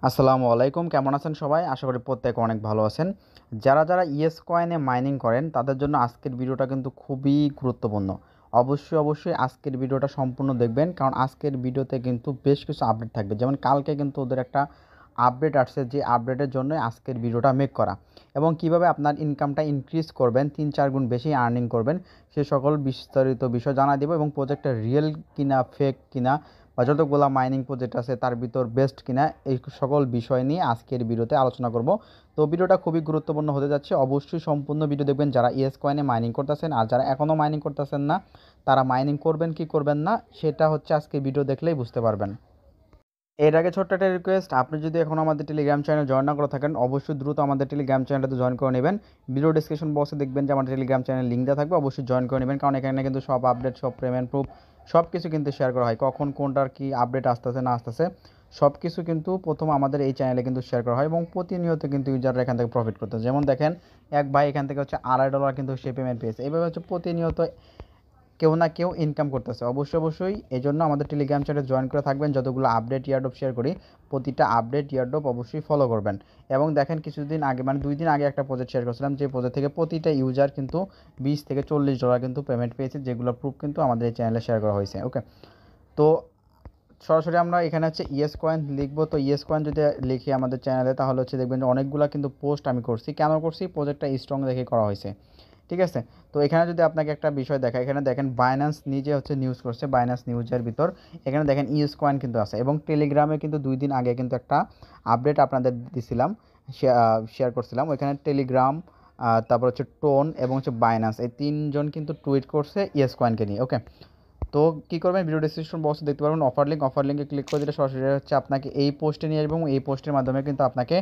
আসসালামু আলাইকুম, কেমন আছেন সবাই? আশা করি প্রত্যেকে অনেক ভালো আছেন। যারা ইয়েস কয়েনে মাইনিং করেন তাদের জন্য আজকের ভিডিওটা কিন্তু খুবই গুরুত্বপূর্ণ। অবশ্যই আজকের ভিডিওটা সম্পূর্ণ দেখবেন, কারণ আজকের ভিডিওতে কিন্তু বেশ কিছু আপডেট থাকবে। যেমন কালকে কিন্তু ওদের একটা আপডেট আসছে, যে আপডেটের জন্যই আজকের ভিডিওটা মেক করা। এবং কিভাবে আপনার ইনকামটা ইনক্রিজ করবেন, ৩-৪ গুণ বেশি আর্নিং করবেন, সে সকল বিস্তারিত বিষয় জানাই দেব। এবং প্রজেক্টটা রিয়েল কিনা ফেক কিনা বা যতগুলা মাইনিং প্রজেক্ট আছে তার ভিতর বেস্ট কিনা, এই সকল বিষয় নিয়ে আজকের ভিডিওতে আলোচনা করব। তো ভিডিওটা খুবই গুরুত্বপূর্ণ হতে যাচ্ছে, অবশ্যই সম্পূর্ণ ভিডিও দেখবেন। যারা ইয়েস কয়েনে মাইনিং করতেছেন আর যারা এখনও মাইনিং করতেছেন না, তারা মাইনিং করবেন কি করবেন না সেটা হচ্ছে আজকে ভিডিও দেখলেই বুঝতে পারবেন। এর আগে ছোট্ট একটা রিকোয়েস্ট, আপনি যদি এখন আমাদের টেলিগ্রাম চ্যানেল জয়েন না করে থাকেন, অবশ্যই দ্রুত আমাদের টেলিগ্রাম চ্যানেলটাতে জয়েন করে নেবেন। ভিডিও ডিসক্রিপশন বক্সে দেখবেন যে আমাদের টেলিগ্রাম চ্যানেল লিঙ্ক দেওয়া থাকবে, অবশ্যই জয়েন করে নেবেন। কারণ এখানে কিন্তু সব আপডেট, সব পেমেন্ট প্রুফ, সব কিছু কিন্তু শেয়ার করা হয়। কখন কোনটার কি আপডেট আসতেছে না আসতেছে সব কিছু কিন্তু প্রথম আমাদের এই চ্যানেলে কিন্তু শেয়ার করা হয়, এবং প্রতিনিয়ত কিন্তু ইউজাররা এখান থেকে প্রফিট করতেছে। যেমন দেখেন, এক ভাই এখান থেকে হচ্ছে $2.5 কিন্তু সে পেমেন্ট পেয়েছে। এইভাবে হচ্ছে প্রতিনিয়ত কেউ না কেউ ইনকাম করতেছে। অবশ্যই এই জন্য আমাদের টেলিগ্রাম চ্যানেলে জয়েন করে থাকবেন। যতগুলো আপডেট ইয়ারড্রপ শেয়ার করি, প্রতিটা আপডেট ইয়ারড্রপ অবশ্যই ফলো করবেন। এবং দেখেন, কিছুদিন আগে মানে 2 দিন আগে একটা প্রজেক্ট শেয়ার করেছিলাম, যে প্রজেক্ট থেকে প্রতিটা ইউজার কিন্তু $20 থেকে $40 কিন্তু পেমেন্ট পেয়েছে, যেগুলো প্রুফ কিন্তু আমাদের এই চ্যানেলে শেয়ার করা হয়েছে। ওকে, তো সরাসরি আমরা এখানে হচ্ছে ইয়েস কয়েন লিখবো। তো ইয়েস কয়েন যদি লিখি আমাদের চ্যানেলে, তাহলে হচ্ছে দেখবেন যে অনেকগুলো কিন্তু পোস্ট আমি করছি। কেন করছি? প্রজেক্টটা স্ট্রং দেখে করা হয়েছে, ঠিক আছে? তো এখানে যদি আপনাকে একটা বিষয় দেখায়, এখানে দেখেন বাইন্যান্স নিজে হচ্ছে নিউজ করছে, বাইন্যান্স নিউজের ভিতর এখানে দেখেন ইউএস কয়েন কিন্তু আছে। এবং টেলিগ্রামে কিন্তু 2 দিন আগে কিন্তু একটা আপডেট আপনাদের দিছিলাম, শেয়ার করছিলাম। ওইখানে টেলিগ্রাম, তারপর হচ্ছে টোন এবং হচ্ছে বাইন্যান্স, এই তিনজন কিন্তু টুইট করছে ইয়েস কয়েনকে নিয়ে। ওকে, তো কী করবেন, ভিডিও ডিসক্রিপশন বক্সে দেখতে পারবেন অফার লিঙ্কে ক্লিক করে দিলে সরাসরি হচ্ছে আপনাকে এই পোস্টে নিয়ে আসবে, এবং এই পোস্টের মাধ্যমে কিন্তু আপনাকে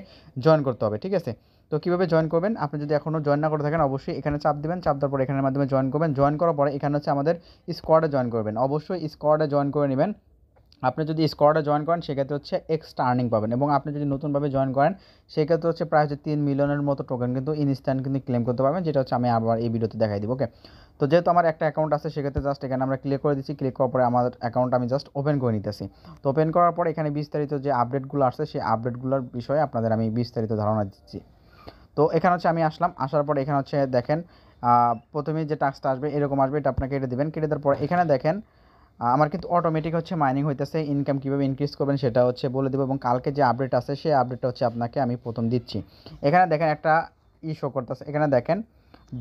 জয়েন করতে হবে, ঠিক আছে? তো কীভাবে জয়েন করবেন, আপনি যদি এখনও জয়েন না করে থাকেন, অবশ্যই এখানে চাপ দিবেন। চাপ দেওয়ার পর এখানের মাধ্যমে জয়েন করবেন। জয়েন করার পরে এখানে হচ্ছে আমাদের স্কোয়াডে জয়েন করবেন। অবশ্যই স্কোয়াডে জয়েন করে নেবেন। আপনি যদি স্কোয়াডে জয়েন করেন সেক্ষেত্রে হচ্ছে এক্সট্রা আর্নিং পাবেন, এবং আপনি যদি নতুনভাবে জয়েন করেন সেক্ষেত্রে হচ্ছে প্রায় হচ্ছে 3 মিলিয়নের মতো টোকেন কিন্তু ইনস্ট্যান্ট কিন্তু ক্লেম করতে পারবেন, যেটা হচ্ছে আমি আবার এই ভিডিওতে দেখাই দিব। ওকে, তো যেহেতু আমার একটা অ্যাকাউন্ট আছে, সেক্ষেত্রে জাস্ট এখানে আমরা ক্লিক করে দিচ্ছি। ক্লিক করার পরে আমার অ্যাকাউন্ট আমি জাস্ট ওপেন করে নিতেছি। তো ওপেন করার পর এখানে বিস্তারিত যে আপডেটগুলো আসছে, সেই আপডেটগুলোর বিষয়ে আপনাদের আমি বিস্তারিত ধারণা দিচ্ছি। তো এখানে হচ্ছে আমি আসলাম, আসার পর এখানে হচ্ছে দেখেন, প্রথমেই যে টাস্কটা আসবে এরকম আসবে, এটা আপনাকে কেটে দেবেন। কেটে দেওয়ার পর এখানে দেখেন আমার কিন্তু অটোমেটিক হচ্ছে মাইনিং হইতেছে। ইনকাম কীভাবে ইনক্রিজ করবেন সেটা হচ্ছে বলে দেবো, এবং কালকে যে আপডেট আছে সেই আপডেটটা হচ্ছে আপনাকে আমি প্রথম দিচ্ছি। এখানে দেখেন একটা শো করতেছে, এখানে দেখেন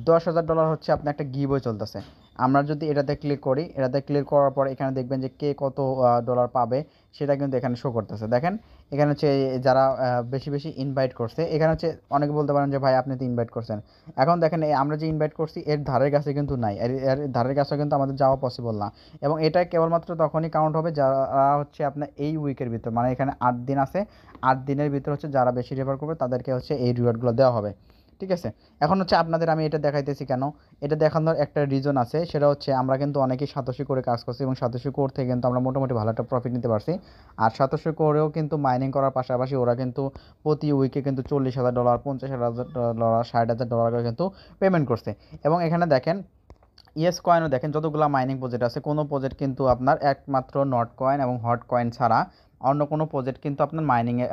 $10,000 হচ্ছে আপনার একটা গিভওয়ে চলতেছে। আমরা যদি এটাতে ক্লিক করি, এটাতে ক্লিক করার পর এখানে দেখবেন যে কে কত ডলার পাবে সেটা কিন্তু এখানে শো করতেছে। দেখেন এখানে হচ্ছে যারা বেশি ইনভাইট করছে, এখানে হচ্ছে অনেকে বলতে পারেন যে ভাই আপনি তো ইনভাইট করছেন। এখন দেখেন আমরা যে ইনভাইট করছি এর ধারের কাছে কিন্তু নাই, এর ধারের কাছে কিন্তু আমাদের যাওয়া পসিবল না। এবং এটা কেবলমাত্র তখনই কাউন্ট হবে যারা হচ্ছে আপনার এই উইকের ভিতর, মানে এখানে 8 দিন আছে, 8 দিনের ভিতর হচ্ছে যারা বেশি রেফার করবে তাদেরকে হচ্ছে এই রিওয়ার্ডগুলো দেওয়া হবে, ঠিক আছে? এখন হচ্ছে আপনাদের আমি এটা দেখাইতেছি কেন, এটা দেখানোর একটা রিজন আছে। সেটা হচ্ছে আমরা কিন্তু অনেকেই সাতোশি করে কাজ করছি, এবং সাতোশি কোর থেকে কিন্তু আমরা মোটামুটি ভালো একটা প্রফিট নিতে পারছি। আর সাতোশি কোরেও কিন্তু মাইনিং করার পাশাপাশি ওরা কিন্তু প্রতি উইকে কিন্তু $40,000, $50,000, $60,000 করে কিন্তু পেমেন্ট করছে। এবং এখানে দেখেন ইয়েস কয়েনও দেখেন, যতগুলো মাইনিং প্রজেক্ট আছে, কোনো প্রজেক্ট কিন্তু আপনার একমাত্র নট কয়েন এবং হট কয়েন ছাড়া অন্য কোনো প্রজেক্ট কিন্তু আপনার মাইনিংয়ে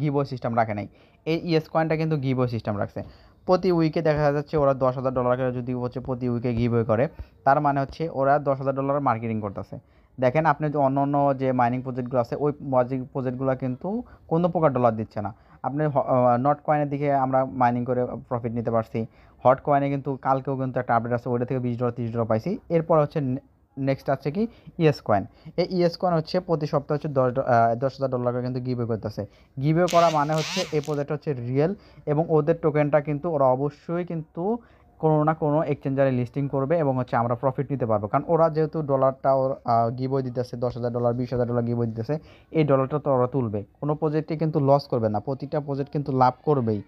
গিভওয়ে সিস্টেম রাখে নাই। এই ইয়েস কয়েনটা কিন্তু গিভওয়ে সিস্টেম রাখছে। প্রতি উইকে দেখা যাচ্ছে ওরা $10,000 করে যদি হচ্ছে প্রতি উইকে গিভওয়ে করে, তার মানে হচ্ছে ওরা $10,000 মার্কেটিং করতেছে। দেখেন আপনি যে অন্য অন্য যে মাইনিং প্রজেক্টগুলো আছে, ওই প্রজেক্টগুলো কিন্তু কোনো প্রকার ডলার দিচ্ছে না। আপনি নট কয়েনের দিকে আমরা মাইনিং করে প্রফিট নিতে পারছি। হট কয়েনে কিন্তু কালকেও কিন্তু একটা আপডেট আছে, ওইটা থেকে $20 $30 পাইছি। এরপর হচ্ছে নেক্সট আছে কি ইয়েস কয়েন। এই ইয়েস কয়েন হচ্ছে প্রতি সপ্তাহে হচ্ছে $10,000 করে কিন্তু গিভওয়ে করতেছে। গিভওয়ে করা মানে হচ্ছে এই প্রজেক্ট হচ্ছে রিয়েল, এবং ওদের টোকেনটা কিন্তু ওরা অবশ্যই কিন্তু কোনো না কোনো এক্সচেঞ্জারে লিস্টিং করবে, এবং হচ্ছে আমরা প্রফিট নিতে পারবো। কারণ ওরা যেহেতু ডলারটা গিভওয়ে দিতেছে, $10,000 $20,000 গিভওয়ে দিতেছে, এই ডলারটা তো ওরা তুলবে। কোনো প্রজেক্টে কিন্তু লস করবে না, প্রতিটা প্রজেক্ট কিন্তু লাভ করবেই,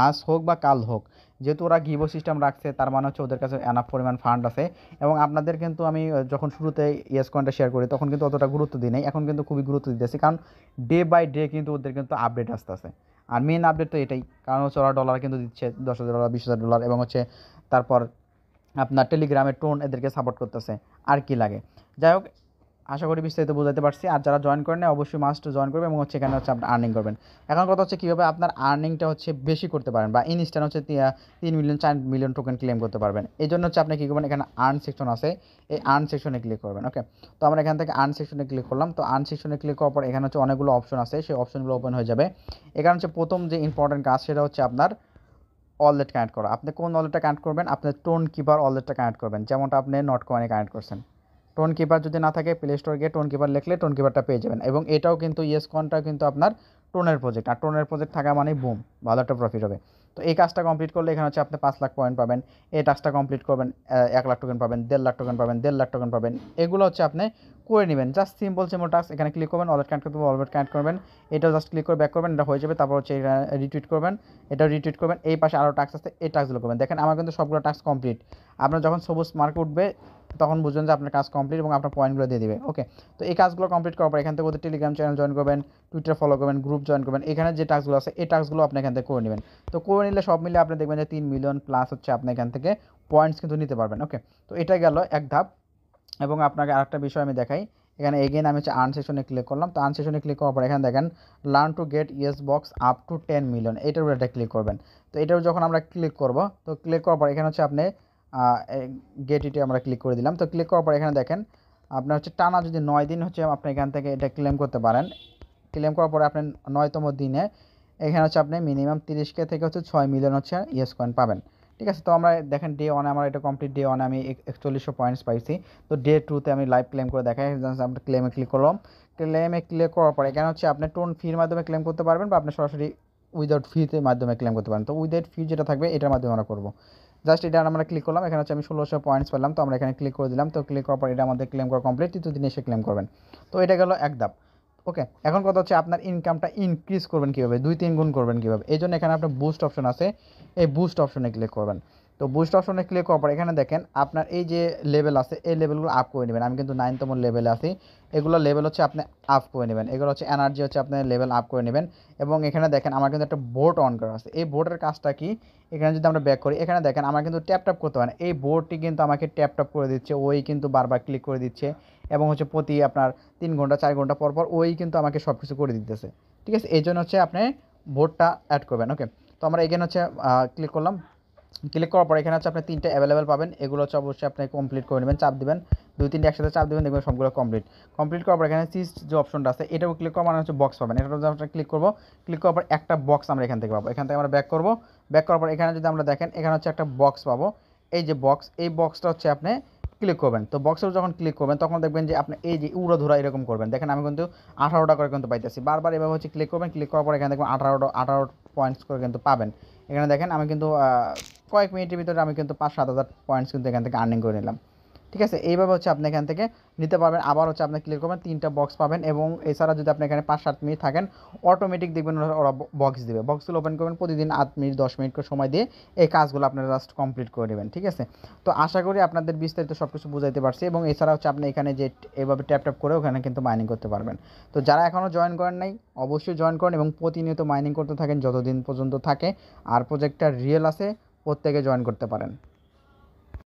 আজ হোক বা কাল হোক। যেহেতু ওরা গিভও সিস্টেম রাখছে, তার মানে হচ্ছে ওদের কাছে এনাফ পরিমাণ ফান্ড আছে। এবং আপনাদের কিন্তু আমি যখন শুরুতে ইয়েস কয়েনটা শেয়ার করি তখন কিন্তু অতটা গুরুত্ব দিই নাই, এখন কিন্তু খুবই গুরুত্ব দিতেছি, কারণ ডে বাই ডে কিন্তু ওদের কিন্তু আপডেট আসতেছে। আর মেন আপডেট তো এটাই, কারণ হচ্ছে ওরা ডলার কিন্তু দিচ্ছে $10,000 $20,000, এবং হচ্ছে তারপর আপনার টেলিগ্রামের টোন এদেরকে সাপোর্ট করতেছে। আর কি লাগে, যাই হোক, আশা করি বিস্তারিত বোঝাতে পারছি। আর যারা জয়েন করেন অবশ্যই মাস্ট জয়েন করবেন এবং হচ্ছে এখানে হচ্ছে আপনি আর্নিং করবেন। এখন কথা হচ্ছে কীভাবে আপনার আর্নিংটা হচ্ছে বেশি করতে পারেন বা ইনস্ট্যান্ট হচ্ছে 3 মিলিয়ন 4 মিলিয়ন টোকেন ক্লেম করতে পারবেন। এই জন্য হচ্ছে আপনি কী করবেন, এখানে আর্ন সেকশন আছে, এই আর্ন সেকশনে ক্লিক করবেন। ওকে, তো আমরা এখান থেকে আর্ন সেকশনে ক্লিক করলাম। তো আর্ন সেকশনে ক্লিক করার পর এখানে হচ্ছে অনেকগুলো অপশন আছে, সেই অপশনগুলো ওপেন হয়ে যাবে। এখানে হচ্ছে প্রথম যে ইম্পর্টেন্ট কাজ সেটা হচ্ছে আপনার ওয়ালেট কানেক্ট করা। আপনি কোন ওয়ালেটটা কানেক্ট করবেন? আপনার টোন কিপার ওয়ালেটটা কানেক্ট করবেন, যেমনটা আপনি নট কয়েনে কানেক্ট করছেন। টোন কিপার যদি না থাকে প্লে স্টোর গিয়ে টোন কিপার লিখলে টোন কিপারটা পেয়ে যাবেন। এবং এটাও কিন্তু ইয়েস কয়েনটাও কিন্তু আপনার টোনের প্রজেক্ট, আর টোনের প্রজেক্ট থাকা মানে বুম, ভালো একটা প্রফিট হবে। তো এই কাজটা কমপ্লিট করলে এখানে হচ্ছে আপনি 5 লাখ পয়েন্ট পাবেন। এই টাস্কটা কমপ্লিট করবেন 1 লাখ টোকেন পাবেন, 1.5 লাখ টোকেন পাবেন, 1.5 লাখ টোকেন পাবেন। এগুলো হচ্ছে আপনি করে নেবেন, জাস্ট সিম্পল টাস্ক। এখানে ক্লিক করবেন, ওয়ালেট কানেক্ট করতে ওয়ালেট কানেক্ট করবেন, এটাও জাস্ট ক্লিক করে ব্যাক করবেন, এটা হয়ে যাবে। তারপর হচ্ছে এটা রিটুইট করবেন, এটাও রিটুইট করবেন। এই পাশে আরও টাস্ক আছে, এই টাস্কগুলো করবেন। দেখেন আমার কিন্তু সবগুলো টাস্ক কমপ্লিট। আপনার যখন সবুজ মার্ক উঠবে তখন বুঝবেন যে আপনার কাজ কমপ্লিট এবং আপনার পয়েন্টগুলো দিয়ে দিবে। ওকে, তো এই কাজগুলো কমপ্লিট করার পর এখান থেকে ওদের টেলিগ্রাম চ্যানেল জয়েন করবেন, টুইটার ফলো করবেন, গ্রুপ জয়েন করবেন। এখানে যে টাস্কগুলো আছে এই টাস্কগুলো আপনি এখান থেকে করে নেবেন। তো করে নিলে সব মিলে আপনি দেখবেন যে 3 মিলিয়ন প্লাস হচ্ছে আপনি এখান থেকে পয়েন্টস কিন্তু নিতে পারবেন। ওকে, তো এটা গেল এক ধাপ। এবং আপনাকে আরেকটা বিষয় আমি দেখাই, এখানে এগেন আমি হচ্ছে আর্ন সেশনে ক্লিক করলাম। তো আর্ন সেশনে ক্লিক করার পর এখানে দেখেন learn to get yes box up to 10 million, এটার উপরে একটা ক্লিক করবেন। তো এটার যখন আমরা ক্লিক করব, তো ক্লিক করার পর এখানে হচ্ছে আপনি গেট ইটে আমরা ক্লিক করে দিলাম। তো ক্লিক করার পর এখানে দেখেন আপনার হচ্ছে টানা যদি 9 দিন হচ্ছে আপনি এখান থেকে এটা ক্লেম করতে পারেন। ক্লেম করার পরে আপনি 9তম দিনে এখানে হচ্ছে আপনি মিনিমাম 30K থেকে হচ্ছে 6 মিলিয়ন হচ্ছে ইয়েস কয়েন পাবেন। ঠিক আছে, তো আমরা দেখেন ডে 1 আমার এটা কমপ্লিট, ডে 1 আমি 4100 পয়েন্টস পাইছি। তো ডে 2তে আমি লাইভ ক্লেম করে দেখাই। আমরা ক্লেমে ক্লিক করলাম। ক্লেমে ক্লিক করার পর এখানে হচ্ছে আপনি টোন ফির মাধ্যমে ক্লেম করতে পারবেন বা আপনি সরাসরি উইদাউট ফিতে মাধ্যমে ক্লেম করতে পারেন। তো উইদাউট ফি যেটা থাকবে এটার মাধ্যমে আমরা করবো। জাস্ট এটা আমরা ক্লিক করলাম, এখানে হচ্ছে আমি 1600 পয়েন্টস পেলাম। তো আমরা এখানে ক্লিক করে দিলাম। তো ক্লিক করার পর এটা আমাদের ক্লেম করা কমপ্লিট, 3 দিনে এসে ক্লেম করবেন। তো এটা গেল এক ধাপ। ওকে, এখন কথা হচ্ছে আপনার ইনকামটা ইনক্রিজ করবেন কীভাবে, 2-3 গুণ করবেন কীভাবে। এই জন্য এখানে আপনার বুস্ট অপশন আছে, এই বুস্ট অপশনে ক্লিক করবেন। তো বুস্ট অপশনে ক্লিক করার পর এখানে দেখেন আপনার এই যে লেভেল আছে এই লেভেলগুলো আপ করে নেবেন। আমি কিন্তু 9তম লেভেলে আছি, এগুলো লেভেল হচ্ছে আপনি আপ করে নেবেন। এগুলো হচ্ছে এনার্জি হচ্ছে আপনি লেভেল আপ করে নেবেন। এবং এখানে দেখেন আমার কিন্তু একটা বোর্ড অন করা আছে। এই বোর্ডের কাজটা কি, এখানে যদি আমরা ব্যাক করি এখানে দেখেন আমার কিন্তু ট্যাপ ট্যাপ করতে হয় না, এই বোর্ডটি কিন্তু আমাকে ট্যাপ ট্যাপ করে দিচ্ছে, ওই কিন্তু বারবার ক্লিক করে দিচ্ছে। এবং হচ্ছে প্রতি আপনার 3 ঘন্টা 4 ঘন্টা পর পর ওই কিন্তু আমাকে সব কিছু করে দিতেছে। ঠিক আছে, এই জন্য হচ্ছে আপনি বোর্ডটা অ্যাড করবেন। ওকে, তো আমরা এখানে হচ্ছে ক্লিক করলাম। ক্লিক করার পর এখানে হচ্ছে আপনি 3টে অ্যাভেলেবেল পাবেন, এগুলো হচ্ছে অবশ্যই আপনি কমপ্লিট করে নেবেন, চাপ দিবেন 2-3টে একসাথে চাপ দেবেন, দেখবেন সবগুলো কমপ্লিট করার পর এখানে সিস্ট যে অপশনটা আছে এটাও ক্লিক করা মানে হচ্ছে বক্স পাবেন। এটা যদি আমরা ক্লিক করবো, ক্লিক করার পর একটা বক্স আমরা এখান থেকে পাবো। এখান থেকে আমরা ব্যাক করবো, ব্যাক করার পর এখানে যদি আমরা দেখেন এখানে হচ্ছে একটা বক্স পাবো। এই যে বক্স, এই বক্সটা হচ্ছে আপনি ক্লিক করবেন। তো বক্সের যখন ক্লিক করবেন তখন দেখবেন যে আপনি এই যে উড়োধুরা এরকম করবেন। দেখেন আমি কিন্তু 18টা করে কিন্তু পাইতেছি, বারবার এভাবে হচ্ছে ক্লিক করবেন। ক্লিক করার পর এখানে দেখবেন 18 পয়েন্টস করে কিন্তু পাবেন। এখানে দেখেন আমি কিন্তু কয়েক মিনিটের ভিতরে আমি কিন্তু 5-7 হাজার পয়েন্টস কিন্তু এখান থেকে আর্নিং করে নিলাম। ঠিক আছে, এইভাবে হচ্ছে আপনি এখান থেকে নিতে পারবেন। আবার হচ্ছে আপনি ক্লিক করবেন, 3টা বক্স পাবেন। এবং এছাড়া যদি আপনি এখানে 5-7 মিনিট থাকেন অটোমেটিক দেখবেন ওরা বক্স দেবে। বক্সগুলো ওপেন করবেন, প্রতিদিন 8 মিনিট 10 মিনিট করে সময় দিয়ে এই কাজগুলো আপনারা জাস্ট কমপ্লিট করে নেবেন। ঠিক আছে, তো আশা করি আপনাদের বিস্তারিত সব কিছু বুঝাইতে পারছি। এবং এছাড়া হচ্ছে আপনি এখানে যে এভাবে ট্যাপ ট্যাপ করে ওখানে কিন্তু মাইনিং করতে পারবেন। তো যারা এখনও জয়েন করেন নাই অবশ্যই জয়েন করেন এবং প্রতিনিয়ত মাইনিং করতে থাকেন যতদিন পর্যন্ত থাকে। আর প্রজেক্টটা রিয়েল আছে, প্রত্যেকে জয়েন করতে পারেন।